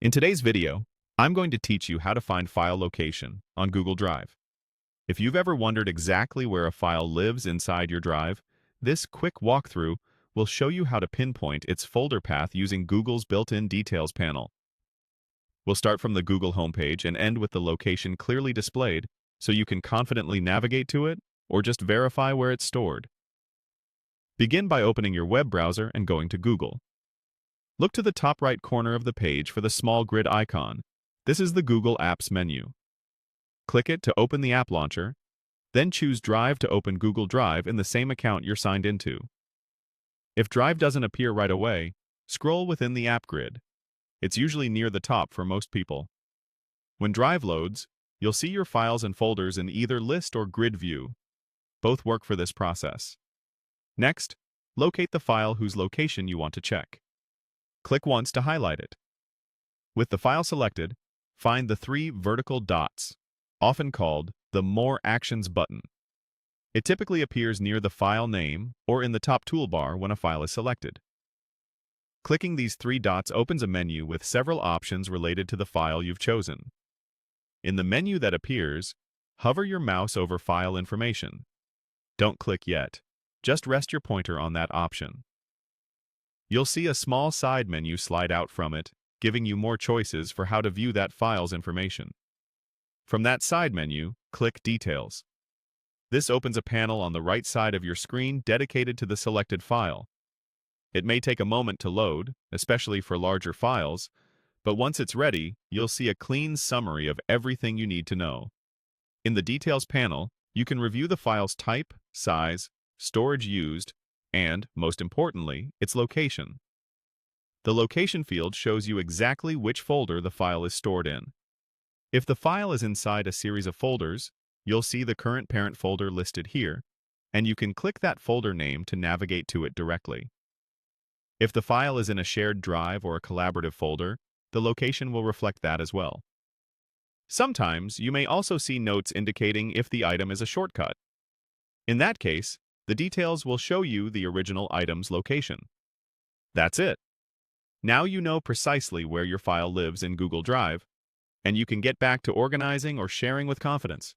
In today's video, I'm going to teach you how to find file location on Google Drive. If you've ever wondered exactly where a file lives inside your drive, this quick walkthrough will show you how to pinpoint its folder path using Google's built-in Details panel. We'll start from the Google homepage and end with the location clearly displayed so you can confidently navigate to it or just verify where it's stored. Begin by opening your web browser and going to Google. Look to the top right corner of the page for the small grid icon. This is the Google Apps menu. Click it to open the app launcher, then choose Drive to open Google Drive in the same account you're signed into. If Drive doesn't appear right away, scroll within the app grid. It's usually near the top for most people. When Drive loads, you'll see your files and folders in either list or grid view. Both work for this process. Next, locate the file whose location you want to check. Click once to highlight it. With the file selected, find the three vertical dots, often called the More Actions button. It typically appears near the file name or in the top toolbar when a file is selected. Clicking these three dots opens a menu with several options related to the file you've chosen. In the menu that appears, hover your mouse over File Information. Don't click yet. Just rest your pointer on that option. You'll see a small side menu slide out from it, giving you more choices for how to view that file's information. From that side menu, click Details. This opens a panel on the right side of your screen dedicated to the selected file. It may take a moment to load, especially for larger files, but once it's ready, you'll see a clean summary of everything you need to know. In the Details panel, you can review the file's type, size, storage used, and, most importantly, its location. The location field shows you exactly which folder the file is stored in. If the file is inside a series of folders, you'll see the current parent folder listed here, and you can click that folder name to navigate to it directly. If the file is in a shared drive or a collaborative folder, the location will reflect that as well. Sometimes you may also see notes indicating if the item is a shortcut. In that case, the details will show you the original item's location. That's it. Now you know precisely where your file lives in Google Drive, and you can get back to organizing or sharing with confidence.